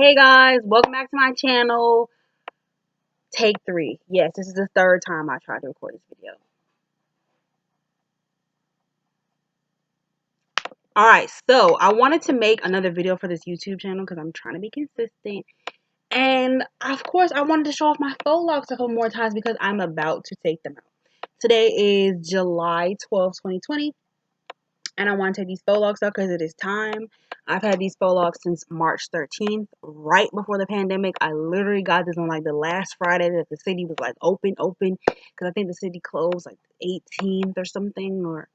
Hey guys, welcome back to my channel. Take 3. Yes, this is the third time I tried to record this video. Alright, so I wanted to make another video for this YouTube channel because I'm trying to be consistent. And of course, I wanted to show off my faux locks a couple more times because I'm about to take them out. Today is July 12th, 2020. And I want to take these faux locks out because it is time. I've had these faux locks since March 13th, right before the pandemic. I literally got this on like the last Friday that the city was like open, because I think the city closed like the 18th or something, or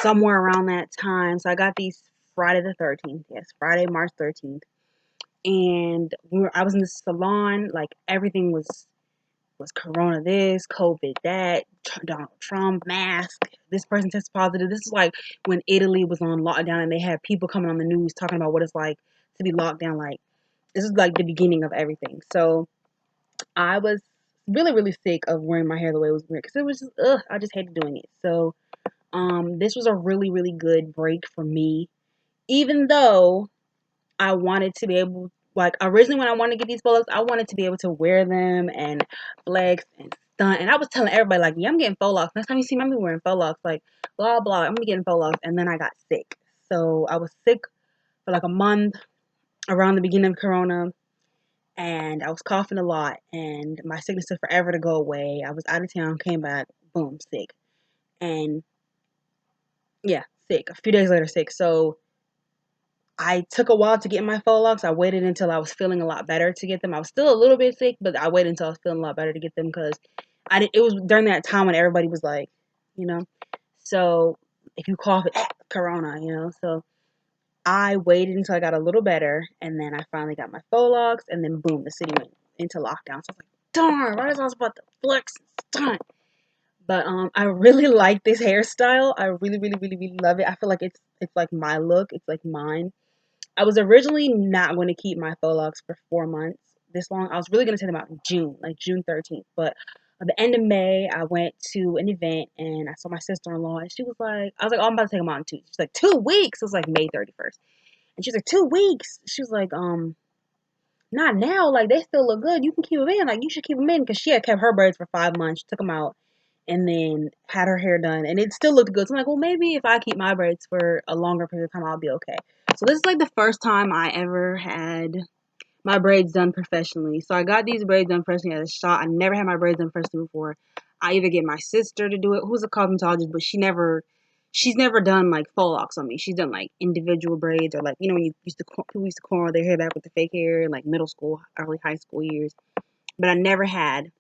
somewhere around that time. So I got these Friday the 13th. Yes, Friday, March 13th. And I was in the salon, like everything was Corona this, COVID that, Donald Trump mask, this person tested positive. This is like when Italy was on lockdown and they had people coming on the news talking about what it's like to be locked down. Like, this is like the beginning of everything. So I was really, really sick of wearing my hair the way it was weird because it was just, I just hated doing it. So this was a really, really good break for me, even though I wanted to be able, like, originally when I wanted to get these faux locks, I wanted to be able to wear them and flex and stunt. And I was telling everybody, like, yeah, I'm getting faux locks. Next time you see me, I'm gonna be wearing faux locks. Like, blah, blah, I'm gonna be getting faux locks. And then I got sick. So I was sick for like a month around the beginning of Corona. And I was coughing a lot. And my sickness took forever to go away. I was out of town, came back, boom, sick. And yeah, sick. A few days later, sick. So I took a while to get my faux locks. I waited until I was feeling a lot better to get them. I was still a little bit sick, but I waited until I was feeling a lot better to get them because it was during that time when everybody was like, you know, so if you cough, it, corona, So I waited until I got a little better, and then I finally got my faux locks, and then boom, the city went into lockdown. So I was like, darn, why is I was about to flex and stunt? But I really like this hairstyle. I really, really, really, really love it. I feel like it's like my look. It's like mine. I was originally not going to keep my faux locks for 4 months this long. I was really going to take them out in June, like June 13th. But at the end of May, I went to an event and I saw my sister-in-law and she was like, I was like, oh, I'm about to take them out in 2. She's like, 2 weeks? It was like May 31st. And she's like, 2 weeks? She was like, not now. Like, they still look good. You can keep them in. Like, you should keep them in. Because she had kept her braids for 5 months. She took them out and then had her hair done. And it still looked good. So I'm like, well, maybe if I keep my braids for a longer period of time, I'll be okay. So this is like the first time I ever had my braids done professionally. So I got these braids done professionally at a shop. I never had my braids done professionally before. I either get my sister to do it, who's a cosmetologist, but she's never done like faux locks on me. She's done like individual braids or like, when people used to curl their hair back with the fake hair in like middle school, early high school years. But I never had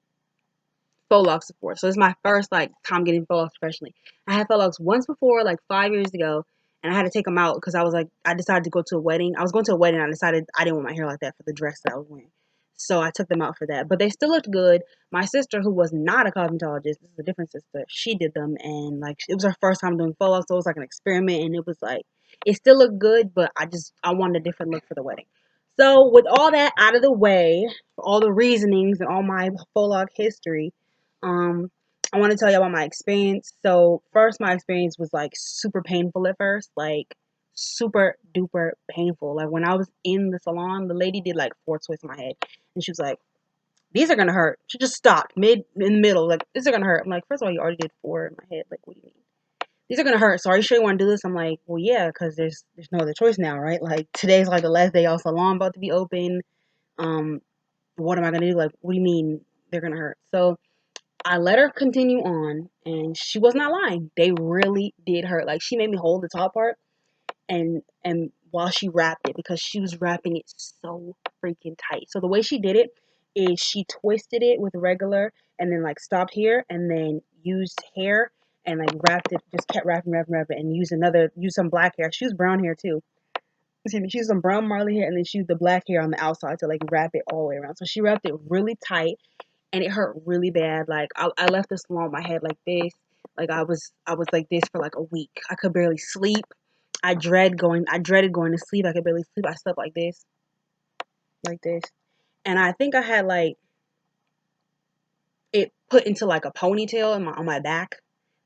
faux locks before. So this is my first like time getting faux locks professionally. I had faux locks once before, like 5 years ago, and I had to take them out because I decided to go to a wedding. I was going to a wedding. And I decided I didn't want my hair like that for the dress that I was wearing. So I took them out for that. But they still looked good. My sister, who was not a cosmetologist, this is a different sister, she did them. And like, it was her first time doing faux locks. So it was like an experiment. And it was like, it still looked good, but I wanted a different look for the wedding. So with all that out of the way, all the reasonings and all my faux lock history, um, I want to tell you about my experience. So first, my experience was like super painful at first, like super duper painful. Like when I was in the salon, the lady did like 4 twists in my head, and she was like, "These are gonna hurt." She just stopped in the middle, like, "These are gonna hurt." I'm like, first of all, you already did 4 in my head. Like, what do you mean? These are gonna hurt. So are you sure you want to do this? I'm like, well, yeah, because there's no other choice now, right? Like today's like the last day our salon about to be open. Um, what am I gonna do? Like, what do you mean they're gonna hurt? So I let her continue on, and she was not lying. They really did hurt. Like, she made me hold the top part, and while she wrapped it, because she was wrapping it so freaking tight. So the way she did it is she twisted it with regular, and then like stopped here, and then used hair and like wrapped it. Just kept wrapping, and used some black hair. She used brown hair too. Excuse me. She used some brown Marley hair, and then she used the black hair on the outside to like wrap it all the way around. So she wrapped it really tight and it hurt really bad. Like I left the salon with my head like this. Like I was like this for like a week. I could barely sleep. I dreaded going to sleep. I could barely sleep. I slept like this. And I think I had like it put into like a ponytail on my back,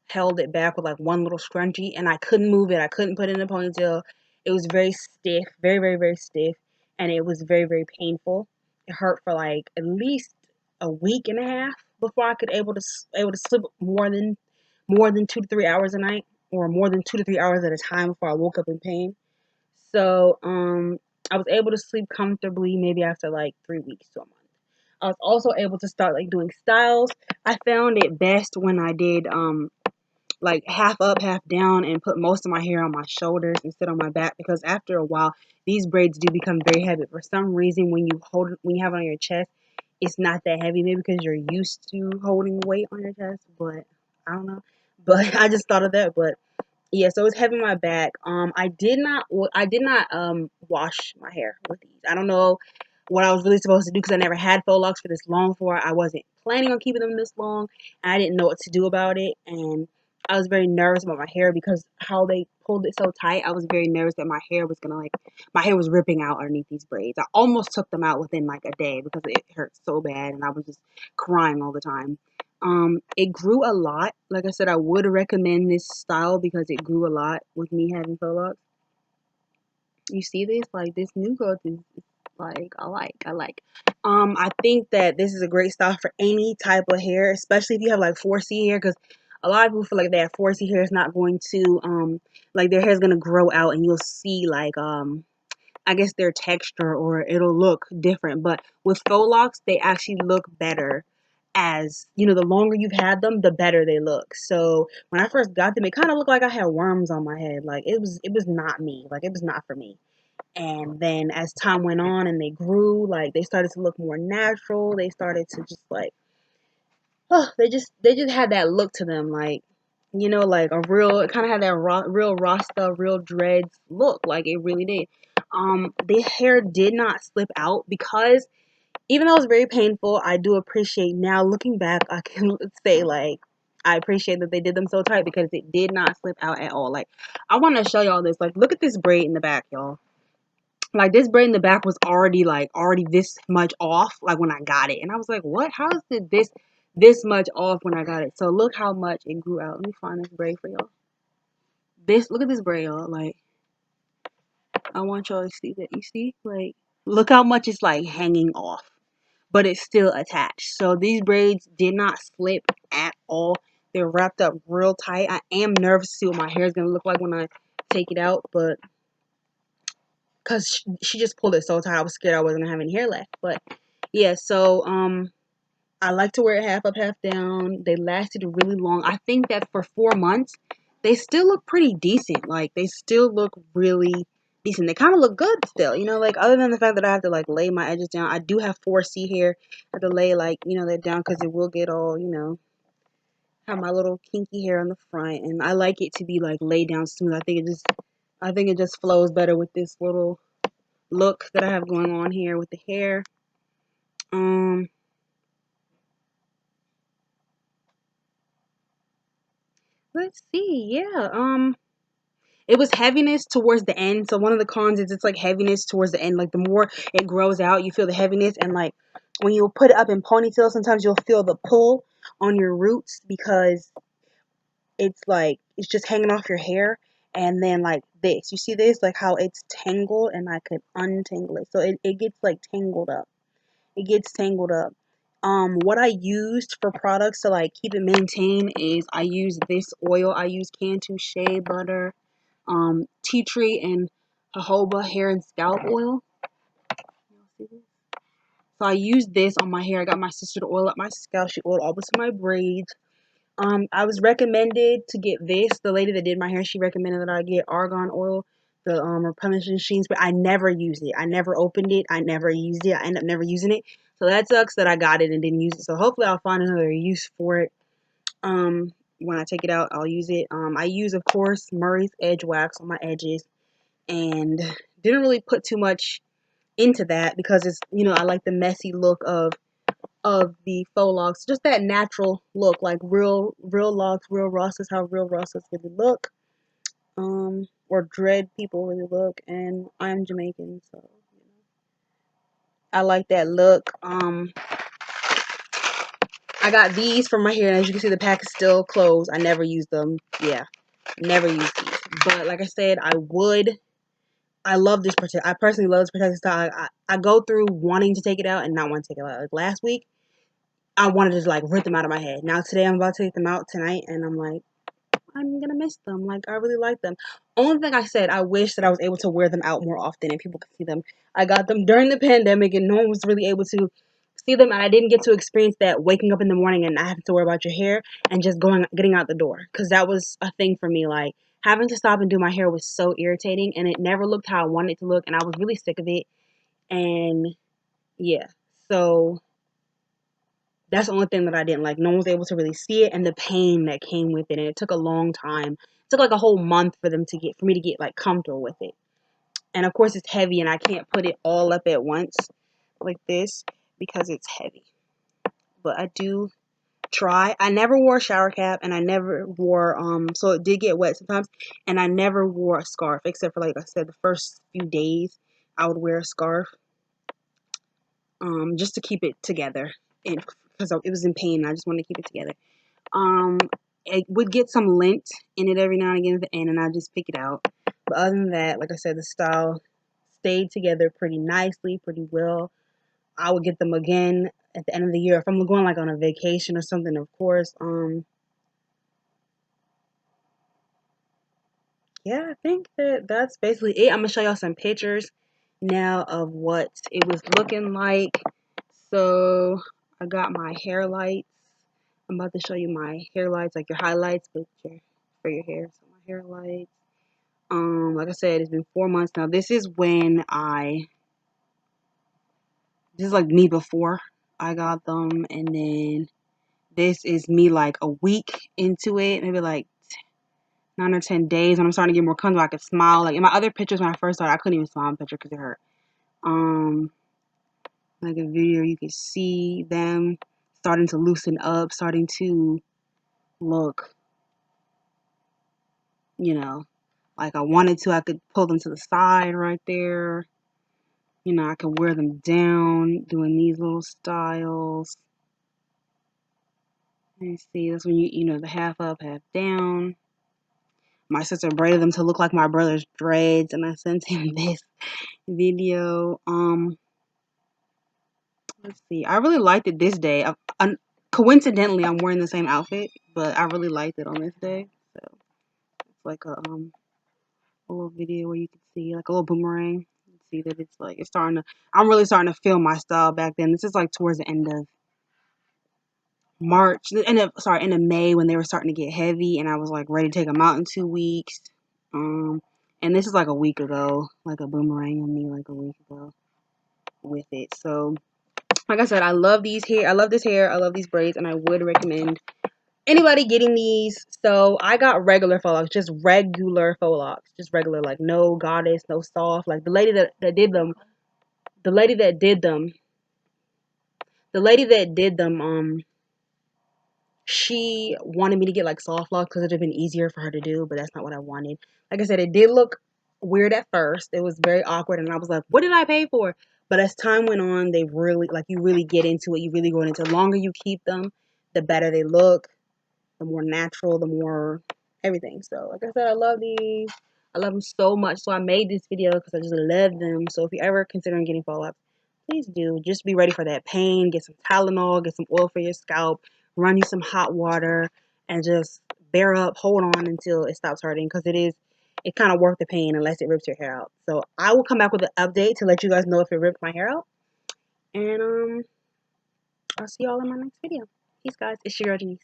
held it back with like one little scrunchie, and I couldn't move it. I couldn't put it in a ponytail. It was very stiff, very, very, very stiff. and it was very, very painful. It hurt for like at least a week and a half before I could able to sleep more than 2 to 3 hours a night, or more than 2 to 3 hours at a time before I woke up in pain. So I was able to sleep comfortably maybe after like 3 weeks to a month. I was also able to start like doing styles. I found it best when I did like half up, half down, and put most of my hair on my shoulders instead on my back, because after a while these braids do become very heavy. For some reason, when you have it on your chest, it's not that heavy. Maybe because you're used to holding weight on your chest, but I don't know. But I just thought of that. But yeah, so it's heavy on my back. I did not wash my hair with these. I don't know what I was really supposed to do because I never had faux locks for this long before. I wasn't planning on keeping them this long, and I didn't know what to do about it. And I was very nervous about my hair because how they pulled it so tight. I was very nervous that my hair was ripping out underneath these braids. I almost took them out within like a day because it hurt so bad, and I was just crying all the time. It grew a lot. Like I said, I would recommend this style because it grew a lot with me having faux locks. You see this? Like this new growth is like I like. I think that this is a great style for any type of hair, especially if you have like 4C hair, because a lot of people feel like they have 4C hair is not going to like their hair is gonna grow out and you'll see like I guess their texture, or it'll look different. But with faux locks, they actually look better. As you know, the longer you've had them, the better they look. So when I first got them, it kind of looked like I had worms on my head. Like it was not me. Like it was not for me. And then as time went on and they grew, like they started to look more natural. They started to just like, oh, they just had that look to them, like, you know, like a real, it kind of had that real Rasta, real dreads look, like it really did. The hair did not slip out because even though it was very painful, I do appreciate now looking back, I can say like I appreciate that they did them so tight because it did not slip out at all. Like I want to show y'all this. Like look at this braid in the back, y'all. Like this braid in the back was already this much off like when I got it. And I was like, what? How is it this much off when I got it? So look how much it grew out. Let me find this braid for y'all. Look at this braid, y'all. Like I want y'all to see that. You see? Like look how much it's like hanging off, but it's still attached. So these braids did not slip at all. They're wrapped up real tight. I am nervous to see what my hair is going to look like when I take it out, but because she just pulled it so tight, I was scared I wasn't gonna have any hair left. But yeah, so I like to wear it half up, half down. They lasted really long. I think that for 4 months, they still look pretty decent. Like they still look really decent. They kind of look good still, you know. Like other than the fact that I have to like lay my edges down, I do have 4C hair. I have to lay like that down because it will get all have my little kinky hair on the front, and I like it to be like laid down smooth. I think it just flows better with this little look that I have going on here with the hair. Um, let's see. Yeah. It was heaviness towards the end. So one of the cons is it's like heaviness towards the end. Like the more it grows out, you feel the heaviness, and like when you put it up in ponytail, sometimes you'll feel the pull on your roots because it's like it's just hanging off your hair. And then like this, you see this, like how it's tangled, and I could untangle it. So it gets like tangled up. It gets tangled up. What I used for products to like keep it maintained is I use this oil. I use Cantu Shea Butter, tea tree, and jojoba hair and scalp oil. So I use this on my hair. I got my sister to oil up my scalp. She oiled all this my braids. I was recommended to get this. The lady that did my hair, she recommended that I get argan oil, the replenishing sheens, but I never used it. I never opened it. I never used it. I ended up never using it. So that sucks that I got it and didn't use it. So hopefully I'll find another use for it. When I take it out, I'll use it. I use, of course, Murray's Edge Wax on my edges, and didn't really put too much into that because it's, I like the messy look of the faux locks, just that natural look, like real locks, real Rastas, how real Rastas really look, or dread people really look, and I'm Jamaican, so I like that look. I got these for my hair, and as you can see, the pack is still closed. I never use them. Yeah, never use these. But like I said, I would I love this I personally love this protective style. I go through wanting to take it out and not want to take it out. Like last week, I wanted to just like rip them out of my head. Now today, I'm about to take them out tonight, and I'm like, I'm gonna miss them. Like I really like them. Only thing I said, I wish that I was able to wear them out more often and people could see them. I got them during the pandemic, and no one was really able to see them, and I didn't get to experience that waking up in the morning and not having to worry about your hair and just getting out the door, because that was a thing for me. Like having to stop and do my hair was so irritating, and it never looked how I wanted it to look, and I was really sick of it. And yeah, so that's the only thing that I didn't like. No one was able to really see it, and the pain that came with it. And it took a long time. It took like a whole month for me to get like comfortable with it. And of course it's heavy, and I can't put it all up at once like this because it's heavy. But I do try. I never wore a shower cap, and I never wore so it did get wet sometimes, and I never wore a scarf except for, like I said, the first few days I would wear a scarf just to keep it together, and because it was in pain, I just wanted to keep it together. Um, it would get some lint in it every now and again at the end, and I just pick it out. But other than that, like I said, the style stayed together pretty nicely, pretty well. I would get them again at the end of the year if I'm going like on a vacation or something, of course. Yeah, I think that's basically it. I'm gonna show y'all some pictures now of what it was looking like. So I got my hair lights. I'm about to show you my hair lights, like your highlights, but for your hair. So my hair lights. Like I said, it's been 4 months now. This is like me before I got them, and then this is me like a week into it, maybe like 9 or 10 days, when I'm starting to get more comfortable. I could smile. Like in my other pictures when I first started, I couldn't even smile in picture because it hurt. Um, like a video, you can see them starting to loosen up, starting to look, you know, like I wanted to. I could pull them to the side right there. I could wear them down, doing these little styles. Let me see. That's when the half up, half down. My sister braided them to look like my brother's dreads, and I sent him this video. Let's see. I really liked it this day. Coincidentally, I'm wearing the same outfit, but I really liked it on this day. So it's like a little video where you can see like a little boomerang. You can see that it's like it's starting to. I'm really starting to feel my style back then. This is like towards the end of March, end of May, when they were starting to get heavy, and I was like ready to take them out in 2 weeks. And this is like a week ago, like a boomerang on me, like a week ago with it. So, like I said, I love these hair. I love this hair. I love these braids, and I would recommend anybody getting these. So I got regular faux locks, just regular faux locks, just regular, like no goddess, no soft. Like the lady that did them, the lady that did them, the lady that did them, she wanted me to get like soft locks because it'd have been easier for her to do, but that's not what I wanted. Like I said, it did look weird at first. It was very awkward, and I was like, what did I pay for? But as time went on, they really, like, you really get into it. You really go into it. The longer you keep them, the better they look, the more natural, the more everything. So, like I said, I love these. I love them so much. So I made this video because I just love them. So if you're ever considering getting fallouts, please do. Just be ready for that pain. Get some Tylenol. Get some oil for your scalp. Run you some hot water. And just bear up. Hold on until it stops hurting. Because it's kind of worth the pain unless it rips your hair out. So I will come back with an update to let you guys know if it ripped my hair out. And I'll see y'all in my next video. Peace, guys. It's your girl, Denise.